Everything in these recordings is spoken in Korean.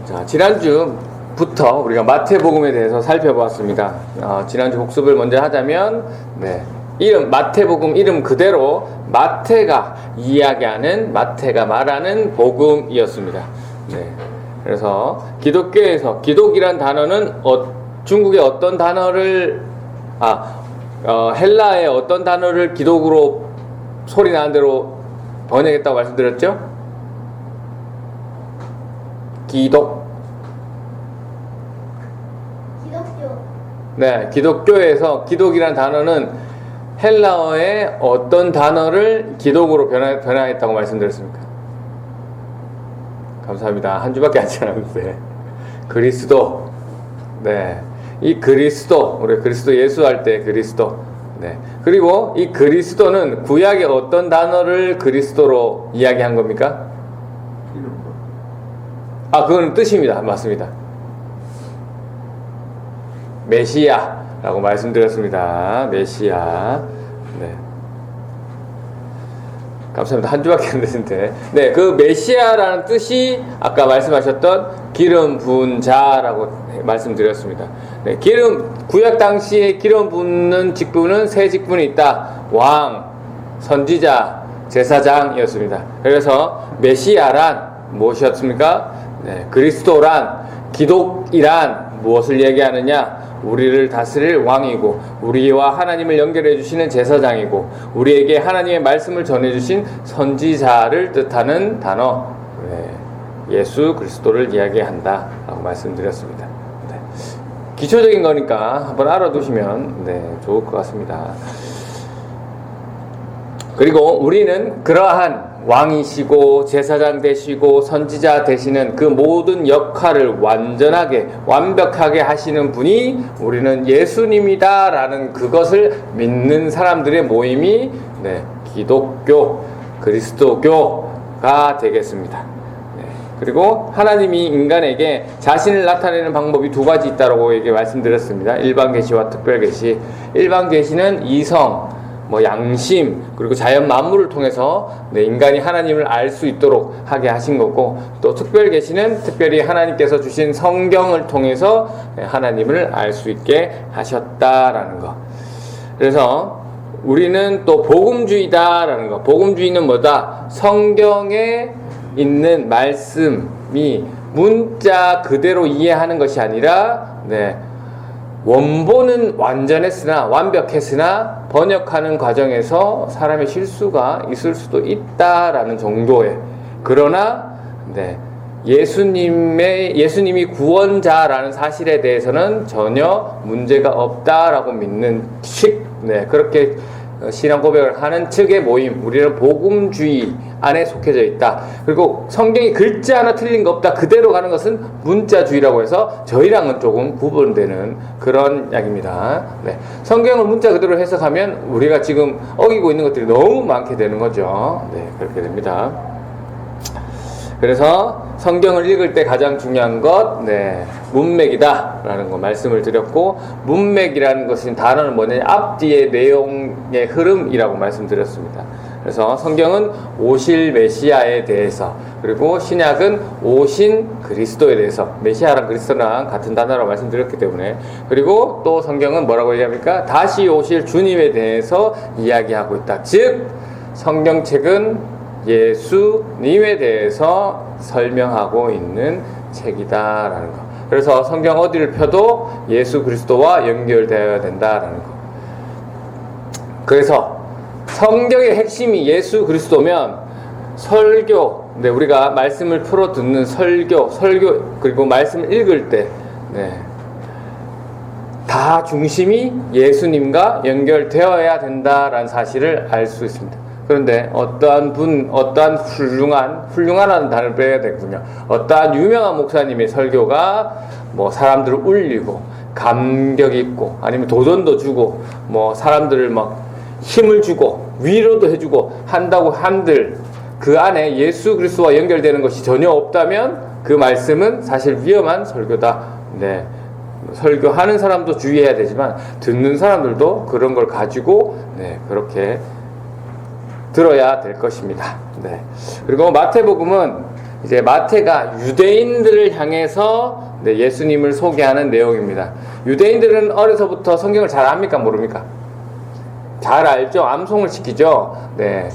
자, 지난주부터 우리가 마태복음에 대해서 살펴보았습니다. 지난주 복습을 먼저 하자면, 마태복음 이름 그대로 마태가 이야기하는, 마태가 말하는 복음이었습니다. 그래서 기독교에서 기독이란 단어는 중국의 어떤 단어를, 헬라의 어떤 단어를 기독으로 소리 나는 대로 번역했다고 말씀드렸죠? 기독교. 기독교에서 기독이란 단어는 헬라어의 어떤 단어를 기독으로 변화했다고 말씀드렸습니까? 감사합니다. 한 주밖에 안 지났는데. 그리스도. 이 그리스도, 우리 그리스도 예수 할 때 그리스도. 그리고 이 그리스도는 구약의 어떤 단어를 그리스도로 이야기한 겁니까? 그건 뜻입니다. 맞습니다. 메시아라고 말씀드렸습니다. 메시아. 감사합니다. 한 주밖에 안 됐는데. 그 메시아라는 뜻이 아까 말씀하셨던 기름 부은 자라고 말씀드렸습니다. 구약 당시에 기름 붓는 직분은 세 직분이 있다. 왕, 선지자, 제사장이었습니다. 그래서 메시아란 무엇이었습니까? 그리스도란, 기독이란 무엇을 얘기하느냐? 우리를 다스릴 왕이고, 우리와 하나님을 연결해 주시는 제사장이고, 우리에게 하나님의 말씀을 전해 주신 선지자를 뜻하는 단어, 예수 그리스도를 이야기한다 라고 말씀드렸습니다. 기초적인 거니까 한번 알아두시면 좋을 것 같습니다. 그리고 우리는 그러한 왕이시고 제사장 되시고 선지자 되시는 그 모든 역할을 완전하게 완벽하게 하시는 분이 우리는 예수님이다 라는 그것을 믿는 사람들의 모임이 기독교, 그리스도교가 되겠습니다. 그리고 하나님이 인간에게 자신을 나타내는 방법이 두 가지 있다고 말씀드렸습니다. 일반 계시와 특별 계시. 일반 계시는 이성, 양심, 그리고 자연 만물을 통해서 인간이 하나님을 알 수 있도록 하게 하신 거고, 또 특별 계시는 특별히 하나님께서 주신 성경을 통해서 하나님을 알 수 있게 하셨다라는 거. 그래서 우리는 또 복음주의다라는 거. 복음주의는 뭐다? 성경에 있는 말씀이 문자 그대로 이해하는 것이 아니라 원본은 완전했으나 완벽했으나 번역하는 과정에서 사람의 실수가 있을 수도 있다라는 정도의, 그러나 예수님이 구원자라는 사실에 대해서는 전혀 문제가 없다라고 믿는 측, 그렇게 신앙 고백을 하는 측의 모임, 우리는 복음주의 안에 속해져 있다. 그리고 성경이 글자 하나 틀린 거 없다, 그대로 가는 것은 문자주의라고 해서 저희랑은 조금 구분되는 그런 이야기입니다. 성경을 문자 그대로 해석하면 우리가 지금 어기고 있는 것들이 너무 많게 되는 거죠. 그렇게 됩니다. 그래서 성경을 읽을 때 가장 중요한 것, 문맥이다 라는 거 말씀을 드렸고, 문맥이라는 것은 단어는 뭐냐면 앞뒤의 내용의 흐름이라고 말씀드렸습니다. 그래서 성경은 오실 메시아에 대해서, 그리고 신약은 오신 그리스도에 대해서, 메시아랑 그리스도랑 같은 단어라고 말씀드렸기 때문에, 그리고 또 성경은 뭐라고 얘기합니까? 다시 오실 주님에 대해서 이야기하고 있다. 즉 성경책은 예수님에 대해서 설명하고 있는 책이다라는 거. 그래서 성경 어디를 펴도 예수 그리스도와 연결되어야 된다라는 거. 그래서 성경의 핵심이 예수 그리스도면 설교, 우리가 말씀을 풀어 듣는 설교, 그리고 말씀을 읽을 때 다 중심이 예수님과 연결되어야 된다라는 사실을 알 수 있습니다. 그런데 어떠한 훌륭하다는 단어를 빼야 되거든요. 어떠한 유명한 목사님의 설교가 사람들을 울리고 감격 있고, 아니면 도전도 주고, 사람들을 힘을 주고 위로도 해주고 한다고 한들 그 안에 예수 그리스도와 연결되는 것이 전혀 없다면 그 말씀은 사실 위험한 설교다. 설교하는 사람도 주의해야 되지만 듣는 사람들도 그런 걸 가지고 그렇게 들어야 될 것입니다. 그리고 마태복음은 이제 마태가 유대인들을 향해서 네, 예수님을 소개하는 내용입니다. 유대인들은 어려서부터 성경을 잘 압니까? 모릅니까? 잘 알죠? 암송을 시키죠? 네.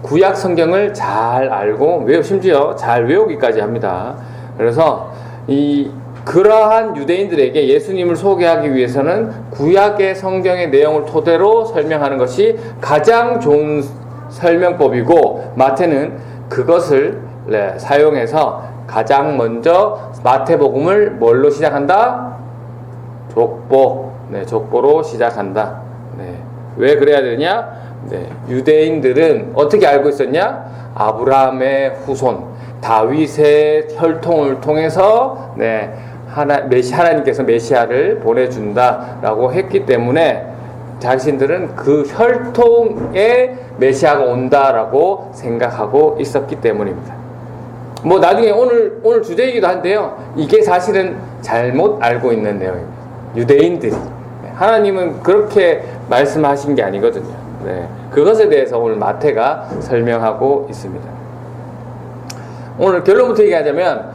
구약 성경을 잘 알고, 심지어 잘 외우기까지 합니다. 그래서, 그러한 유대인들에게 예수님을 소개하기 위해서는 구약의 성경의 내용을 토대로 설명하는 것이 가장 좋은 설명법이고, 마태는 그것을 사용해서 가장 먼저 마태복음을 뭘로 시작한다? 족보로 시작한다. 네. 왜 그래야 되냐? 네. 유대인들은 어떻게 알고 있었냐? 아브라함의 후손, 다윗의 혈통을 통해서 네. 하나님께서 메시아를 보내준다라고 했기 때문에 자신들은 그 혈통에 메시아가 온다라고 생각하고 있었기 때문입니다. 뭐 나중에 오늘 주제이기도 한데요. 이게 사실은 잘못 알고 있는 내용입니다. 유대인들이. 하나님은 그렇게 말씀하신 게 아니거든요. 네. 그것에 대해서 오늘 마태가 설명하고 있습니다. 오늘 결론부터 얘기하자면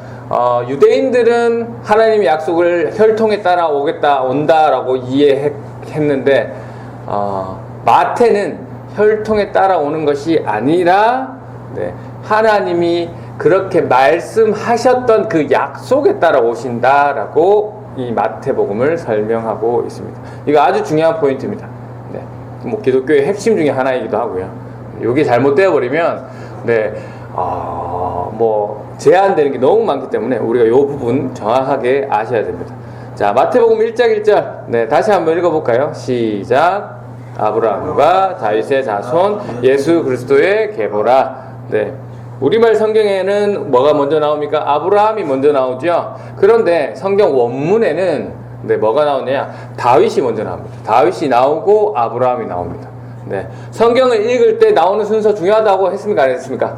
유대인들은 하나님의 약속을 혈통에 따라 온다라고 이해했는데 마태는 혈통에 따라오는 것이 아니라 네, 하나님이 그렇게 말씀하셨던 그 약속에 따라 오신다라고 이 마태복음을 설명하고 있습니다. 이거 아주 중요한 포인트입니다. 네, 뭐 기독교의 핵심 중에 하나이기도 하고요. 이게 잘못되어 버리면 네, 뭐 제한되는 게 너무 많기 때문에 우리가 이 부분 정확하게 아셔야 됩니다. 자, 마태복음 1장 1절 네, 다시 한번 읽어볼까요? 시작. 아브라함과 다윗의 자손 예수 그리스도의 계보라. 네, 우리말 성경에는 뭐가 먼저 나옵니까? 아브라함이 먼저 나오죠. 그런데 성경 원문에는 네, 뭐가 나오냐? 다윗이 먼저 나옵니다. 다윗이 나오고 아브라함이 나옵니다. 네, 성경을 읽을 때 나오는 순서 중요하다고 했습니까? 안 했습니까?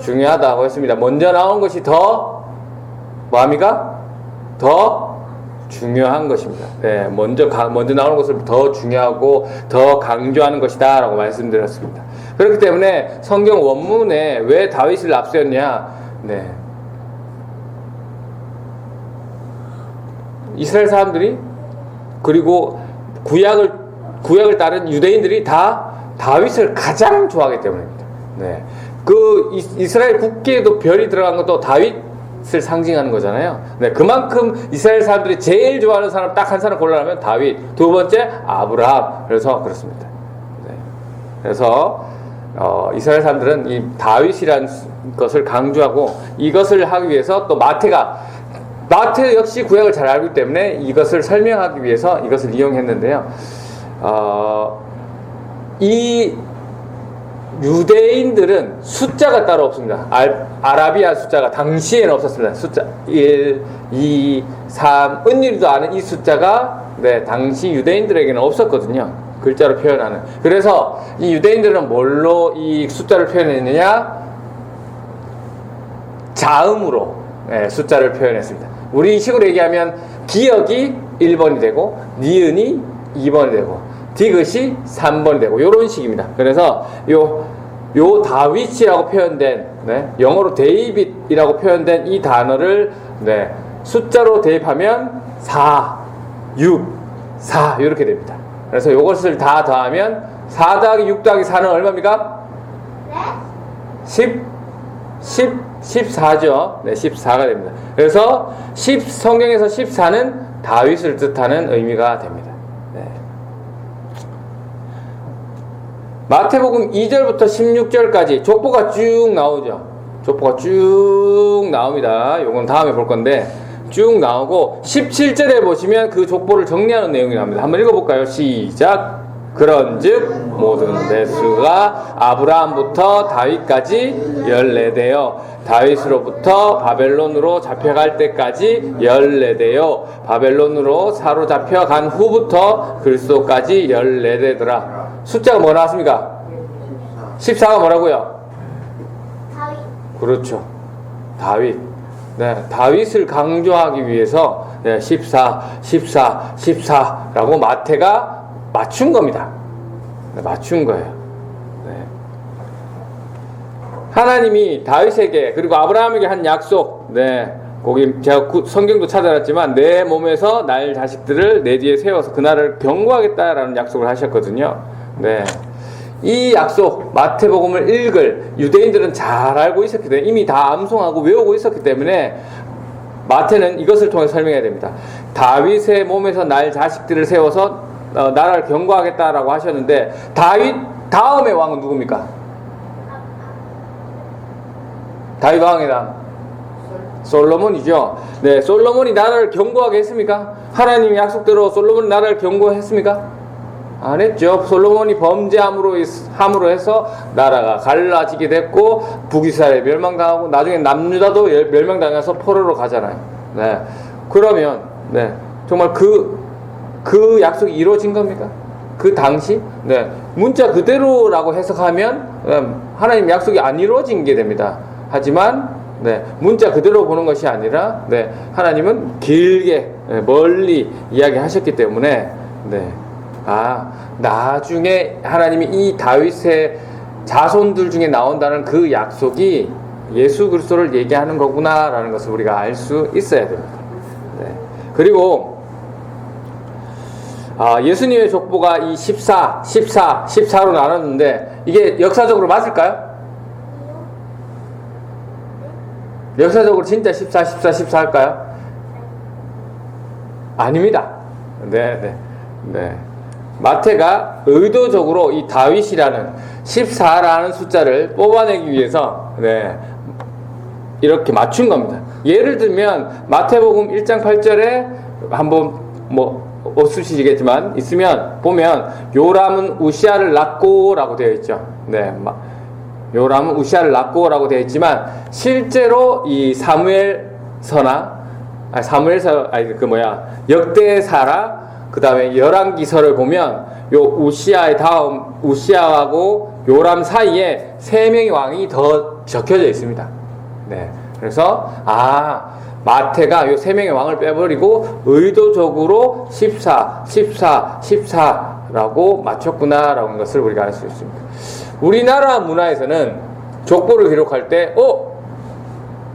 중요하다고 했습니다. 먼저 나온 것이 더 뭐합니까? 더 중요한 것입니다. 네, 먼저 나오는 것을 더 중요하고 더 강조하는 것이다 라고 말씀드렸습니다. 그렇기 때문에 성경 원문에 왜 다윗을 앞세웠냐? 네, 이스라엘 사람들이 그리고 구약을 따른 유대인들이 다 다윗을 가장 좋아하기 때문입니다. 네, 그 이스라엘 국기에도 별이 들어간 것도 다윗을 상징하는 거잖아요. 네, 그만큼 이스라엘 사람들이 제일 좋아하는 사람 딱 한 사람 골라라면 다윗, 두 번째 아브라함. 그래서 그렇습니다. 네, 그래서 이스라엘 사람들은 이 다윗이라는 것을 강조하고 이것을 하기 위해서 또 마태 역시 구약을 잘 알기 때문에 이것을 설명하기 위해서 이것을 이용했는데요. 이 유대인들은 숫자가 따로 없습니다. 아라비아 숫자가 당시에는 없었습니다. 숫자 1, 2, 3 은율이도 아는 이 숫자가 네, 당시 유대인들에게는 없었거든요. 글자로 표현하는. 그래서 이 유대인들은 뭘로 이 숫자를 표현했느냐? 자음으로 네, 숫자를 표현했습니다. 우리 식으로 얘기하면 기역이 1번이 되고 니은이 2번이 되고 디귿이 3번이 되고 이런 식입니다. 그래서 요 다윗이라고 표현된 네, 영어로 데이빗이라고 표현된 이 단어를 네, 숫자로 대입하면 4, 6, 4 이렇게 됩니다. 그래서 이것을 다 더하면 4 더하기 6 더하기 4는 얼마입니까? 네? 14죠. 네, 14가 됩니다. 그래서 성경에서 14는 다윗을 뜻하는 의미가 됩니다. 마태복음 2절부터 16절까지 족보가 쭉 나오죠. 족보가 쭉 나옵니다. 요건 다음에 볼 건데 쭉 나오고 17절에 보시면 그 족보를 정리하는 내용이 나옵니다. 한번 읽어볼까요? 시작. 그런즉 모든 대수가 아브라함부터 다윗까지 14대요 다윗으로부터 바벨론으로 잡혀갈 때까지 14대요 바벨론으로 사로잡혀간 후부터 그리스도까지 14대더라. 숫자가 뭐 나왔습니까? 14가 뭐라고요? 다윗. 그렇죠. 다윗. 네, 다윗을 강조하기 위해서 네, 14라고 마태가 맞춘 겁니다. 네, 맞춘 거예요. 네. 하나님이 다윗에게 그리고 아브라함에게 한 약속, 네, 거기 제가 성경도 찾아놨지만 내 몸에서 날 자식들을 내 뒤에 세워서 그 나라를 경고하겠다라는 약속을 하셨거든요. 네, 이 약속 마태복음을 읽을 유대인들은 잘 알고 있었기 때문에 이미 다 암송하고 외우고 있었기 때문에 마태는 이것을 통해 설명해야 됩니다. 다윗의 몸에서 날 자식들을 세워서 나라를 경고하겠다라고 하셨는데 다윗 다음의 왕은 누굽니까? 다윗 왕의 다음 솔로몬이죠. 네, 솔로몬이 나라를 경고하게 했습니까? 하나님의 약속대로 솔로몬이 나라를 경고했습니까? 안 했죠. 솔로몬이 범죄함으로 해서 나라가 갈라지게 됐고 북이스라엘 멸망당하고 나중에 남유다도 멸망당해서 포로로 가잖아요. 네, 그러면 네, 정말 그 약속이 이루어진 겁니까? 그 당시? 네, 문자 그대로라고 해석하면 하나님 약속이 안 이루어진 게 됩니다. 하지만 네, 문자 그대로 보는 것이 아니라 네, 하나님은 길게 멀리 이야기하셨기 때문에 네, 나중에 하나님이 이 다윗의 자손들 중에 나온다는 그 약속이 예수 그리스도를 얘기하는 거구나라는 것을 우리가 알 수 있어야 됩니다. 네. 그리고 예수님의 족보가 이 14로 나눴는데 이게 역사적으로 맞을까요? 역사적으로 진짜 14 할까요? 아닙니다. 네. 마태가 의도적으로 이 다윗이라는 14라는 숫자를 뽑아내기 위해서 네, 이렇게 맞춘 겁니다. 예를 들면 마태복음 1장 8절에 한번 없으시겠지만 있으면 보면 요람은 우시아를 낳고라고 되어 있죠. 네, 요람은 우시아를 낳고라고 되어 있지만 실제로 이 역대사라 그 다음에 열왕기서를 보면 요 우시아의 다음 우시아하고 요람 사이에 3명의 왕이 더 적혀져 있습니다. 네, 그래서 마태가 요 3명의 왕을 빼버리고 의도적으로 14라고 맞췄구나라는 것을 우리가 알 수 있습니다. 우리나라 문화에서는 족보를 기록할 때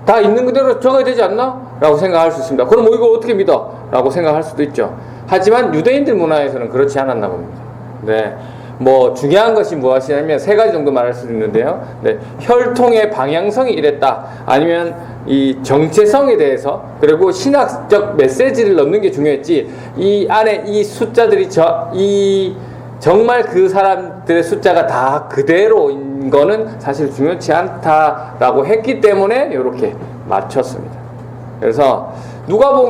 다 있는 그대로 적어야 되지 않나? 라고 생각할 수 있습니다. 그럼 이거 어떻게 믿어? 라고 생각할 수도 있죠. 하지만 유대인들 문화에서는 그렇지 않았나 봅니다. 네, 중요한 것이 무엇이냐면 3가지 정도 말할 수 있는데요. 네, 혈통의 방향성이 이랬다. 아니면 이 정체성에 대해서 그리고 신학적 메시지를 넣는 게 중요했지. 이 안에 이 숫자들이 정말 그 사람들의 숫자가 다 그대로인 거는 사실 중요치 않다라고 했기 때문에 이렇게 맞췄습니다. 그래서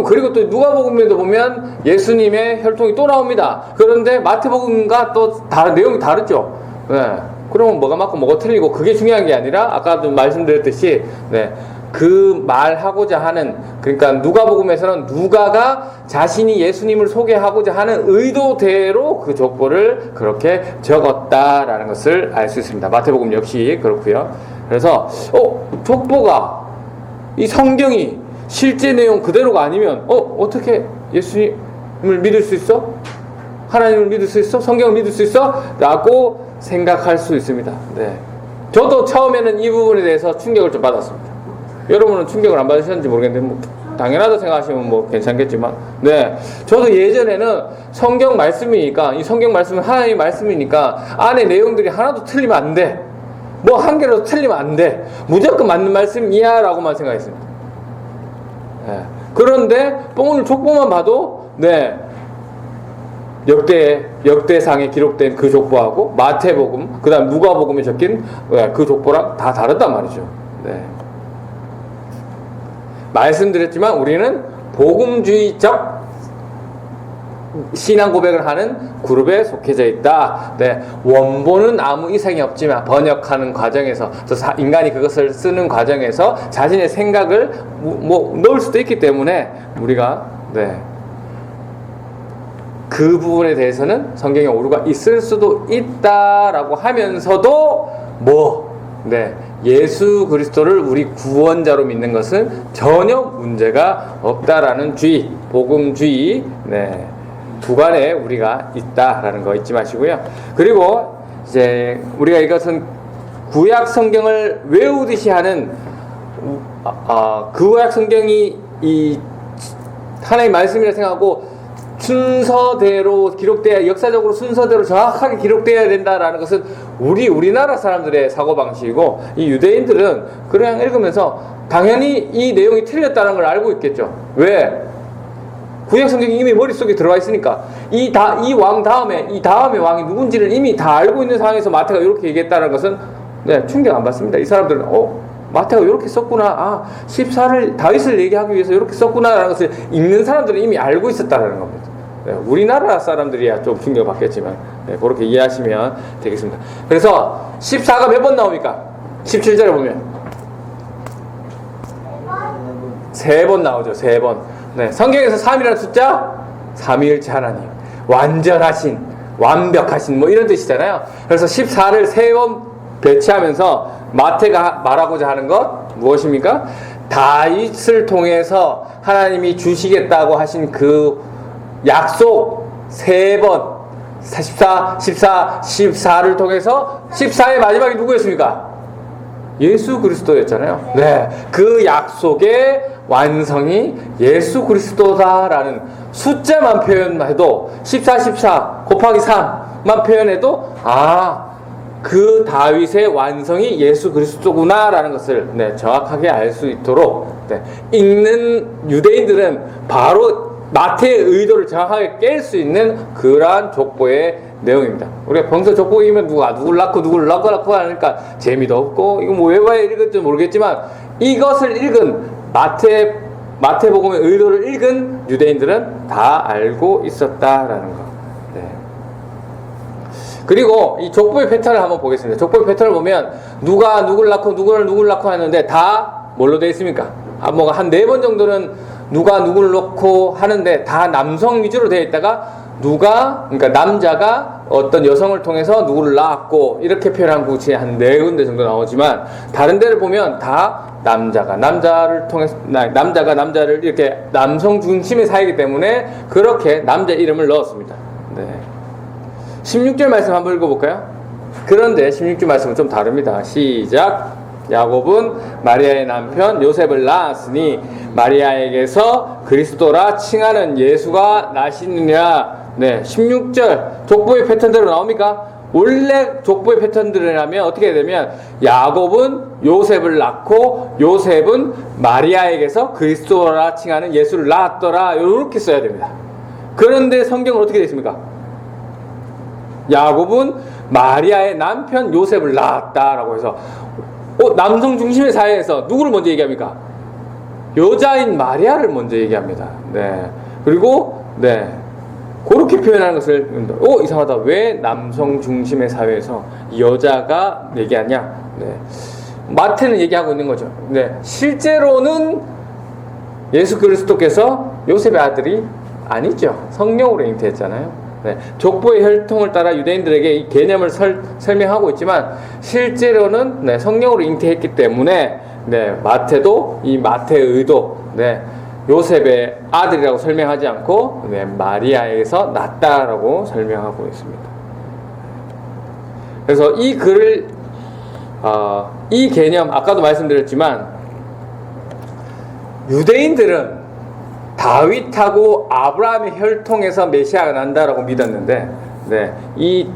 그리고 또 누가복음에도 보면 예수님의 혈통이 또 나옵니다. 그런데 마태복음과 또 내용이 다르죠. 네. 그러면 뭐가 맞고 뭐가 틀리고 그게 중요한 게 아니라 아까도 말씀드렸듯이 네, 그 말하고자 하는 그러니까 누가복음에서는 누가가 자신이 예수님을 소개하고자 하는 의도대로 그 족보를 그렇게 적었다라는 것을 알 수 있습니다. 마태복음 역시 그렇고요. 그래서 족보가 이 성경이 실제 내용 그대로가 아니면 어떻게 예수님을 믿을 수 있어? 하나님을 믿을 수 있어? 성경을 믿을 수 있어? 라고 생각할 수 있습니다. 네. 저도 처음에는 이 부분에 대해서 충격을 좀 받았습니다. 여러분은 충격을 안 받으셨는지 모르겠는데 당연하다 생각하시면 괜찮겠지만 네, 저도 예전에는 성경 말씀이니까 이 성경 말씀은 하나님의 말씀이니까 안에 내용들이 하나도 틀리면 안 돼. 한 개라도 틀리면 안 돼. 무조건 맞는 말씀이야 라고만 생각했습니다. 네. 그런데 오늘 족보만 봐도 네, 역대상에 기록된 그 족보하고 마태복음 그 다음 누가복음에 적힌 그 족보랑 다 다르단 말이죠. 네. 말씀드렸지만 우리는 복음주의적 신앙 고백을 하는 그룹에 속해져 있다. 네, 원본은 아무 이상이 없지만 번역하는 과정에서 또 인간이 그것을 쓰는 과정에서 자신의 생각을 넣을 수도 있기 때문에 우리가 그 부분에 대해서는 성경에 오류가 있을 수도 있다라고 하면서도 예수 그리스도를 우리 구원자로 믿는 것은 전혀 문제가 없다라는 복음주의 구간에 우리가 있다라는 거 잊지 마시고요. 그리고 이제 우리가 이것은 구약 성경을 외우듯이 하는 구약 성경이 이 하나님의 말씀이라 생각하고 순서대로 기록돼야, 역사적으로 순서대로 정확하게 기록돼야 된다라는 것은 우리나라 사람들의 사고방식이고, 이 유대인들은 그냥 읽으면서 당연히 이 내용이 틀렸다는 걸 알고 있겠죠. 왜? 구약 성경이 이미 머릿속에 들어와 있으니까. 이 왕 다음에, 이 다음의 왕이 누군지를 이미 다 알고 있는 상황에서 마태가 이렇게 얘기했다는 것은 충격 안 받습니다. 이 사람들은 마태가 이렇게 썼구나, 14를 다윗을 얘기하기 위해서 이렇게 썼구나라는 것을 읽는 사람들은 이미 알고 있었다는 겁니다. 우리나라 사람들이야 좀 충격 받겠지만 그렇게 이해하시면 되겠습니다. 그래서 14가 몇 번 나옵니까? 17절에 보면 3번 나오죠. 3번. 성경에서 3이라는 숫자, 삼위일체 하나님, 완전하신, 완벽하신, 뭐 이런 뜻이잖아요. 그래서 14를 3번 배치하면서 마태가 말하고자 하는 것 무엇입니까? 다윗을 통해서 하나님이 주시겠다고 하신 그 약속 3번, 14, 14를 통해서 14의 마지막이 누구였습니까? 예수 그리스도였잖아요. 그 약속의 완성이 예수 그리스도다라는 숫자만 표현해도 14 곱하기 3만 표현해도 그 다윗의 완성이 예수 그리스도구나라는 것을 정확하게 알 수 있도록 읽는 유대인들은 바로 마태의 의도를 정확하게 깰 수 있는 그러한 족보의 내용입니다. 우리가 평소 족보 읽으면 누굴 낳고 하니까 재미도 없고 이거 뭐 왜 봐야 읽을지 모르겠지만, 이것을 읽은 마태복음의 의도를 읽은 유대인들은 다 알고 있었다라는 것. 그리고 이 족보의 패턴을 한번 보겠습니다. 족보의 패턴을 보면 누가 누굴 낳고 하는데 다 뭘로 되어 있습니까? 뭐가 한 4번 정도는 누가 누구를 놓고 하는데 다 남성 위주로 되어 있다가 그러니까 남자가 어떤 여성을 통해서 누구를 낳았고 이렇게 표현한 곳이 한 4군데 정도 나오지만, 다른 데를 보면 다 남자가 남자를 이렇게 남성 중심의 사이기 때문에 그렇게 남자 이름을 넣었습니다. 16절 말씀 한번 읽어볼까요? 그런데 16절 말씀은 좀 다릅니다. 시작. 야곱은 마리아의 남편 요셉을 낳았으니 마리아에게서 그리스도라 칭하는 예수가 나시느냐. 16절 족보의 패턴대로 나옵니까? 원래 족보의 패턴들이라면 어떻게 되면 야곱은 요셉을 낳고 요셉은 마리아에게서 그리스도라 칭하는 예수를 낳았더라, 이렇게 써야 됩니다. 그런데 성경은 어떻게 되어 있습니까? 야곱은 마리아의 남편 요셉을 낳았다라고 해서 남성 중심의 사회에서 누구를 먼저 얘기합니까? 여자인 마리아를 먼저 얘기합니다. 그리고 그렇게 표현하는 것을 이상하다. 왜 남성 중심의 사회에서 여자가 얘기하냐? 마태는 얘기하고 있는 거죠. 실제로는 예수 그리스도께서 요셉의 아들이 아니죠. 성령으로 잉태했잖아요. 족보의 혈통을 따라 유대인들에게 이 개념을 설명하고 있지만, 실제로는 성령으로 잉태했기 때문에 마태도 이 마태의 의도, 요셉의 아들이라고 설명하지 않고 마리아에게서 낳았다라고 설명하고 있습니다. 그래서 이 글을 이 개념, 아까도 말씀드렸지만 유대인들은 다윗하고 아브라함의 혈통에서 메시아가 난다라고 믿었는데,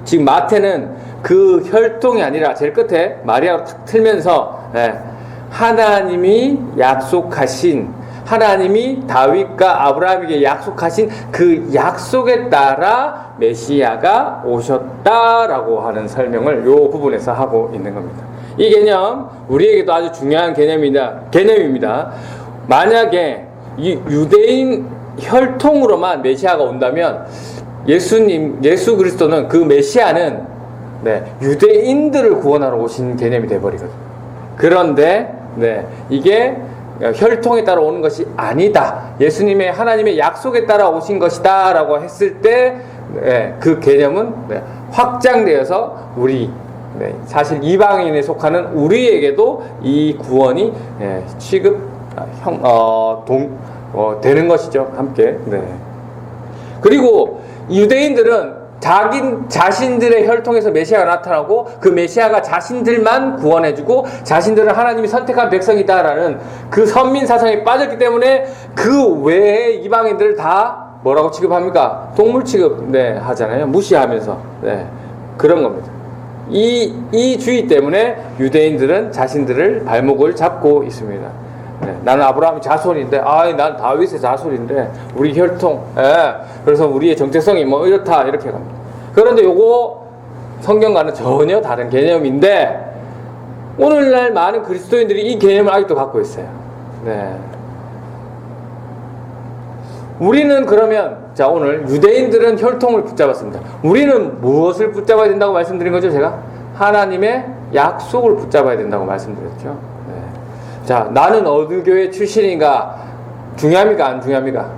지금 마태는 그 혈통이 아니라 제일 끝에 마리아로 탁 틀면서 하나님이 다윗과 아브라함에게 약속하신 그 약속에 따라 메시아가 오셨다라고 하는 설명을 이 부분에서 하고 있는 겁니다. 이 개념 우리에게도 아주 중요한 개념입니다. 만약에 이 유대인 혈통으로만 메시아가 온다면 예수 그리스도는, 그 메시아는 유대인들을 구원하러 오신 개념이 되어버리거든요. 그런데 이게 혈통에 따라 오는 것이 아니다, 예수님의 하나님의 약속에 따라 오신 것이다 라고 했을 때 그 개념은 확장되어서 사실 이방인에 속하는 우리에게도 이 구원이 되는 것이죠. 함께. 그리고 유대인들은 자신들의 혈통에서 메시아가 나타나고 그 메시아가 자신들만 구원해주고 자신들은 하나님이 선택한 백성이다라는 그 선민 사상에 빠졌기 때문에 그 외의 이방인들을 다 뭐라고 취급합니까? 동물 취급 네, 하잖아요. 무시하면서 네, 그런 겁니다. 이 주의 때문에 유대인들은 자신들을 발목을 잡고 있습니다. 네, 나는 아브라함의 자손인데, 난 다윗의 자손인데, 우리 혈통, 그래서 우리의 정체성이 뭐 이렇다, 이렇게 갑니다. 그런데 요거 성경과는 전혀 다른 개념인데, 오늘날 많은 그리스도인들이 이 개념을 아직도 갖고 있어요. 네. 우리는 그러면, 자, 오늘 유대인들은 혈통을 붙잡았습니다. 우리는 무엇을 붙잡아야 된다고 말씀드린 거죠, 제가? 하나님의 약속을 붙잡아야 된다고 말씀드렸죠. 자, 나는 어느 교회 출신인가 중요합니까? 안 중요합니까?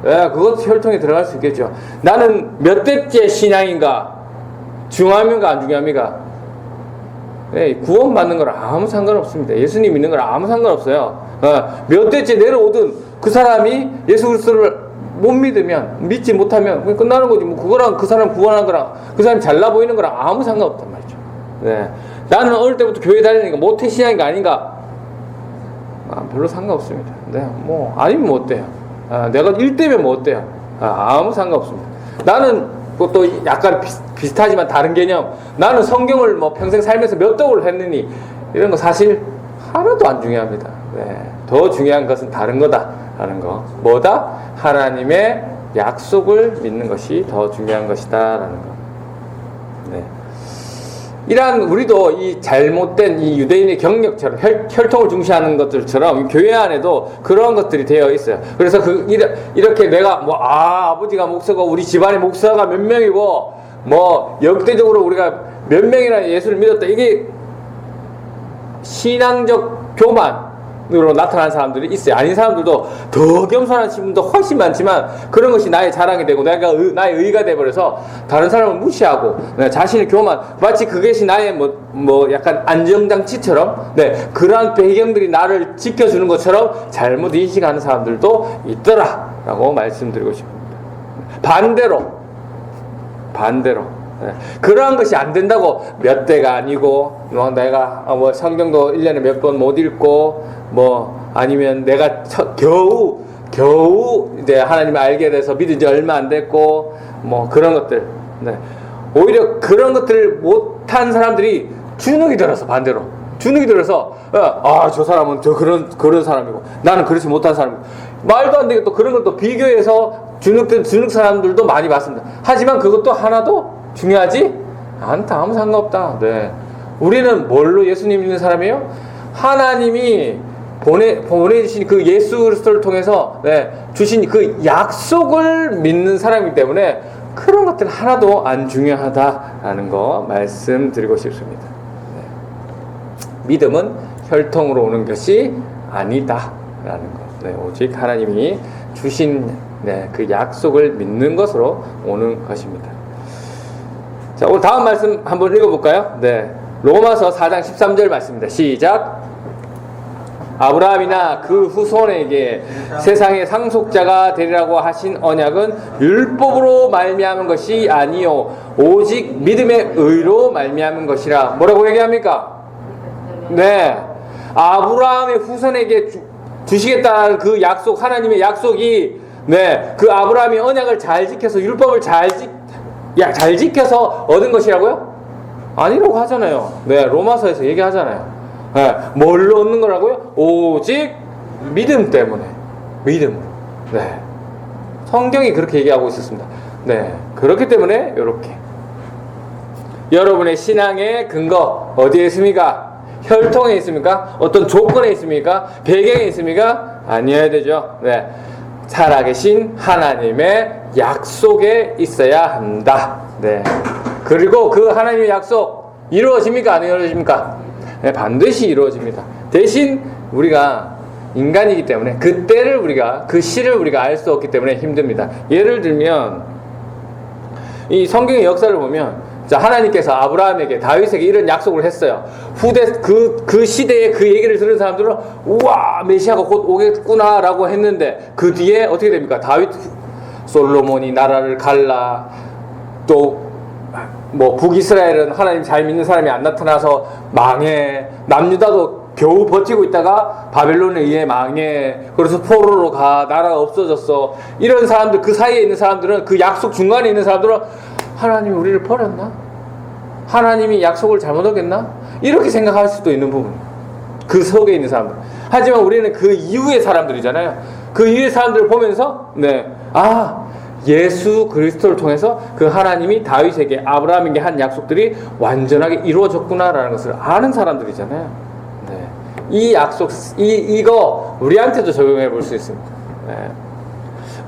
네, 그것도 혈통에 들어갈 수 있겠죠. 나는 몇 대째 신앙인가 중요합니까? 안 중요합니까? 네, 구원 받는 거랑 아무 상관없습니다. 예수님 믿는 거랑 아무 상관없어요. 몇 대째 내려오든 그 사람이 예수 그리스도를 못 믿으면, 믿지 못하면 끝나는 거지. 뭐 그거랑 그 사람 구원한 거랑 그 사람이 잘나 보이는 거랑 아무 상관없단 말이죠. 네. 나는 어릴 때부터 교회 다니니까 모태 신앙인가 아닌가? 별로 상관없습니다. 네, 뭐 아니면 뭐 어때요? 내가 1대면 뭐 어때요? 아무 상관없습니다. 나는 그것도 약간 비슷하지만 다른 개념. 나는 성경을 뭐 평생 살면서 몇 독을 했느니 이런 거 사실 하나도 안 중요합니다. 네, 더 중요한 것은 다른 거다라는 거. 뭐다? 하나님의 약속을 믿는 것이 더 중요한 것이다라는 거. 네. 이러한 우리도 이 잘못된 이 유대인의 경력처럼 혈통을 중시하는 것들처럼 교회 안에도 그런 것들이 되어 있어요. 그래서 이렇게 내가 뭐 아버지가 목사고 우리 집안의 목사가 몇 명이고 뭐 역대적으로 우리가 몇 명이나 예수를 믿었다, 이게 신앙적 교만으로 나타나는 사람들이 있어요. 아닌 사람들도 더 겸손한 분도 훨씬 많지만 그런 것이 나의 자랑이 되고 내가 나의 의의가 되어버려서 다른 사람을 무시하고 자신의 교만, 마치 그것이 나의 뭐 약간 안정장치처럼 그러한 배경들이 나를 지켜주는 것처럼 잘못 인식하는 사람들도 있더라라고 말씀드리고 싶습니다. 반대로 그러한 것이 안 된다고 몇 대가 아니고 내가 뭐 성경도 1년에 몇 번 못 읽고 뭐 아니면 내가 겨우 이제 하나님을 알게 돼서 믿은 지 얼마 안 됐고 뭐 그런 것들, 오히려 그런 것들을 못한 사람들이 주눅이 들어서 반대로 주눅이 들어서 저 사람은 그런 사람이고 나는 그렇지 못한 사람이고 말도 안 되게 또 그런 걸 또 비교해서 주눅 사람들도 많이 봤습니다. 하지만 그것도 하나도 중요하지 않다. 아무 상관없다. 네. 우리는 뭘로 예수님 믿는 사람이에요? 하나님이 보내주신 그 예수 그리스도를 통해서 주신 그 약속을 믿는 사람이기 때문에 그런 것들은 하나도 안 중요하다라는 거 말씀드리고 싶습니다. 믿음은 혈통으로 오는 것이 아니다라는 거. 오직 하나님이 주신 그 약속을 믿는 것으로 오는 것입니다. 자, 오늘 다음 말씀 한번 읽어볼까요? 로마서 4장 13절 말씀입니다. 시작. 아브라함이나 그 후손에게 세상의 상속자가 되리라고 하신 언약은 율법으로 말미암은 것이 아니요 오직 믿음의 의로 말미암은 것이라. 뭐라고 얘기합니까? 아브라함의 후손에게 주시겠다는 그 약속, 하나님의 약속이 그 아브라함이 언약을 잘 지켜서 율법을 잘 지켜서 얻은 것이라고요? 아니라고 하잖아요. 로마서에서 얘기하잖아요. 뭘로 얻는 거라고요? 오직 믿음 때문에. 믿음으로. 성경이 그렇게 얘기하고 있었습니다. 그렇기 때문에 이렇게 여러분의 신앙의 근거 어디에 있습니까? 혈통에 있습니까? 어떤 조건에 있습니까? 배경에 있습니까? 아니어야 되죠. 살아계신 하나님의 약속에 있어야 한다. 그리고 그 하나님의 약속 이루어집니까? 안 이루어집니까? 반드시 이루어집니다. 대신 우리가 인간이기 때문에 그 시를 우리가 알 수 없기 때문에 힘듭니다. 예를 들면 이 성경의 역사를 보면 하나님께서 아브라함에게 다윗에게 이런 약속을 했어요. 그 시대에 그 얘기를 들은 사람들은 우와 메시아가 곧 오겠구나라고 했는데 그 뒤에 어떻게 됩니까? 다윗 솔로몬이 나라를 갈라 또 뭐 북이스라엘은 하나님 잘 믿는 사람이 안 나타나서 망해. 남유다도 겨우 버티고 있다가 바벨론에 의해 망해. 그래서 포로로 가. 나라가 없어졌어. 이런 사람들, 그 사이에 있는 사람들은, 그 약속 중간에 있는 사람들은 하나님이 우리를 버렸나? 하나님이 약속을 잘못 어겼나? 이렇게 생각할 수도 있는 부분. 그 속에 있는 사람들. 하지만 우리는 그 이후의 사람들이잖아요. 그 이후의 사람들을 보면서 예수 그리스도를 통해서 그 하나님이 다윗에게, 아브라함에게 한 약속들이 완전하게 이루어졌구나라는 것을 아는 사람들이잖아요. 네. 이 약속, 이거 우리한테도 적용해 볼 수 있습니다. 네.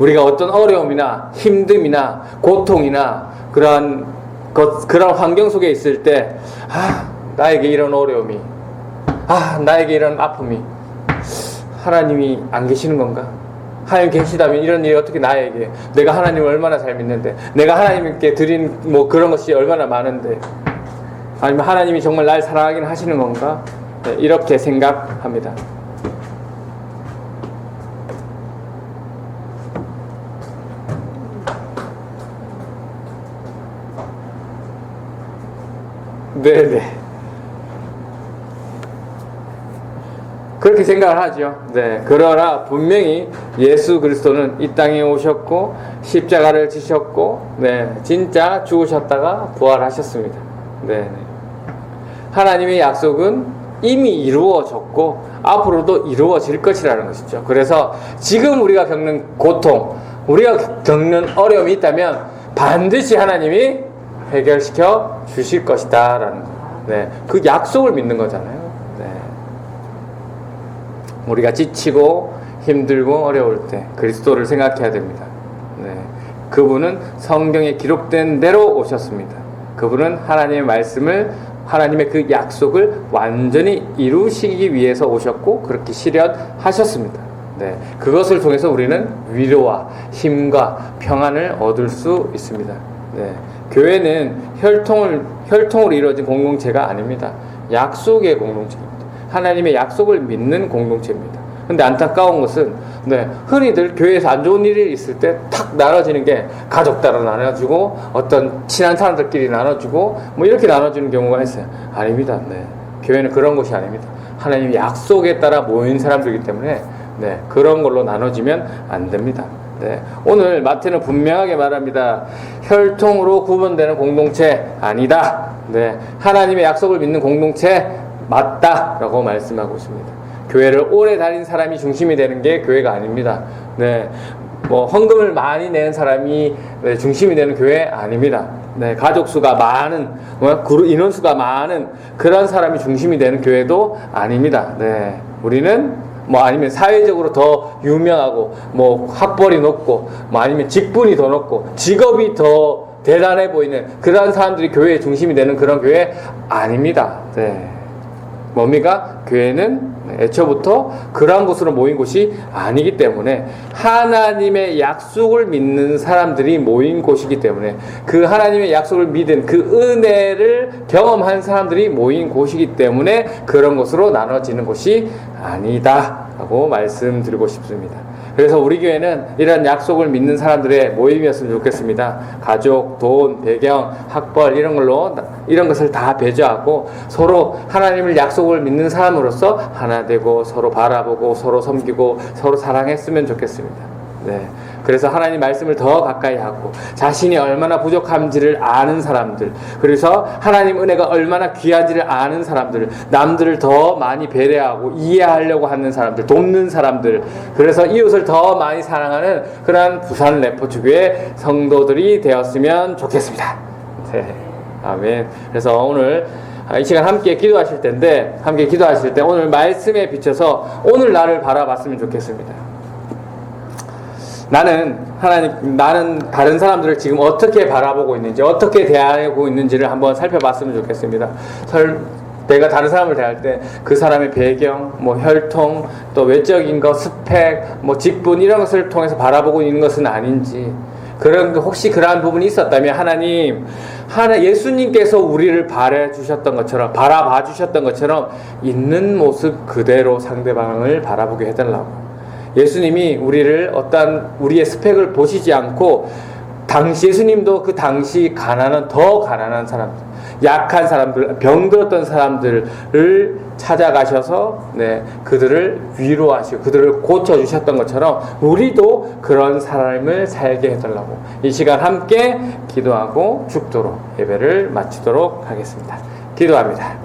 우리가 어떤 어려움이나 힘듦이나 고통이나 그런 환경 속에 있을 때, 나에게 이런 어려움이, 나에게 이런 아픔이, 하나님이 안 계시는 건가? 하나님 계시다면 이런 일이 어떻게 나에게, 내가 하나님을 얼마나 잘 믿는데, 내가 하나님께 드린 뭐 그런 것이 얼마나 많은데, 아니면 하나님이 정말 날 사랑하긴 하시는 건가? 네, 이렇게 생각합니다. 네네. 그렇게 생각을 하죠. 네. 그러나 분명히 예수 그리스도는 이 땅에 오셨고 십자가를 지셨고, 네, 진짜 죽으셨다가 부활하셨습니다. 네. 하나님의 약속은 이미 이루어졌고 앞으로도 이루어질 것이라는 것이죠. 그래서 지금 우리가 겪는 고통, 우리가 겪는 어려움이 있다면 반드시 하나님이 해결시켜 주실 것이다라는 거. 네. 그 약속을 믿는 거잖아요. 우리가 지치고 힘들고 어려울 때 그리스도를 생각해야 됩니다. 네. 그분은 성경에 기록된 대로 오셨습니다. 그분은 하나님의 말씀을, 하나님의 그 약속을 완전히 이루시기 위해서 오셨고 그렇게 실현하셨습니다. 네. 그것을 통해서 우리는 위로와 힘과 평안을 얻을 수 있습니다. 네. 교회는 혈통으로 이루어진 공동체가 아닙니다. 약속의 공동체입니다. 하나님의 약속을 믿는 공동체입니다. 근데 안타까운 것은, 흔히들 교회에서 안 좋은 일이 있을 때 탁 나눠지는 게 가족 따로 나눠주고 어떤 친한 사람들끼리 나눠주고 뭐 이렇게 나눠주는 경우가 있어요. 아닙니다. 교회는 그런 것이 아닙니다. 하나님의 약속에 따라 모인 사람들이기 때문에 그런 걸로 나눠지면 안 됩니다. 오늘 마태는 분명하게 말합니다. 혈통으로 구분되는 공동체 아니다. 하나님의 약속을 믿는 공동체 맞다라고 말씀하고 있습니다. 교회를 오래 다닌 사람이 중심이 되는 게 교회가 아닙니다. 뭐 헌금을 많이 내는 사람이 중심이 되는 교회 아닙니다. 가족 수가 많은, 인원 수가 많은 그런 사람이 중심이 되는 교회도 아닙니다. 우리는 아니면 사회적으로 더 유명하고 학벌이 높고 아니면 직분이 더 높고 직업이 더 대단해 보이는 그런 사람들이 교회의 중심이 되는 그런 교회 아닙니다. 뭡니까? 교회는 애초부터 그러한 곳으로 모인 곳이 아니기 때문에 하나님의 약속을 믿는 사람들이 모인 곳이기 때문에 그 하나님의 약속을 믿은 그 은혜를 경험한 사람들이 모인 곳이기 때문에 그런 곳으로 나눠지는 곳이 아니다 라고 말씀드리고 싶습니다. 그래서 우리 교회는 이런 약속을 믿는 사람들의 모임이었으면 좋겠습니다. 가족, 돈, 배경, 학벌 이런 것을 다 배제하고 서로 하나님을 약속을 믿는 사람으로서 하나 되고 서로 바라보고 서로 섬기고 서로 사랑했으면 좋겠습니다. 그래서 하나님 말씀을 더 가까이 하고 자신이 얼마나 부족한지를 아는 사람들, 그래서 하나님 은혜가 얼마나 귀한지를 아는 사람들, 남들을 더 많이 배려하고 이해하려고 하는 사람들, 돕는 사람들, 그래서 이웃을 더 많이 사랑하는 그런 부산 레포츠교회 성도들이 되었으면 좋겠습니다. 아멘. 그래서 오늘 이 시간 함께 기도하실 텐데, 함께 기도하실 때 오늘 말씀에 비춰서 오늘 나를 바라봤으면 좋겠습니다. 나는 다른 사람들을 지금 어떻게 바라보고 있는지, 어떻게 대하고 있는지를 한번 살펴봤으면 좋겠습니다. 내가 다른 사람을 대할 때 그 사람의 배경, 혈통, 또 외적인 것, 스펙, 직분 이런 것을 통해서 바라보고 있는 것은 아닌지, 혹시 그러한 부분이 있었다면 예수님께서 우리를 바라봐 주셨던 것처럼 있는 모습 그대로 상대방을 바라보게 해달라고. 예수님이 우리의 스펙을 보시지 않고 당시 예수님도 그 당시 가난한, 더 가난한 사람들, 약한 사람들, 병들었던 사람들을 찾아가셔서 그들을 위로하시고 그들을 고쳐주셨던 것처럼 우리도 그런 삶을 살게 해달라고 이 시간 함께 기도하고 죽도록 예배를 마치도록 하겠습니다. 기도합니다.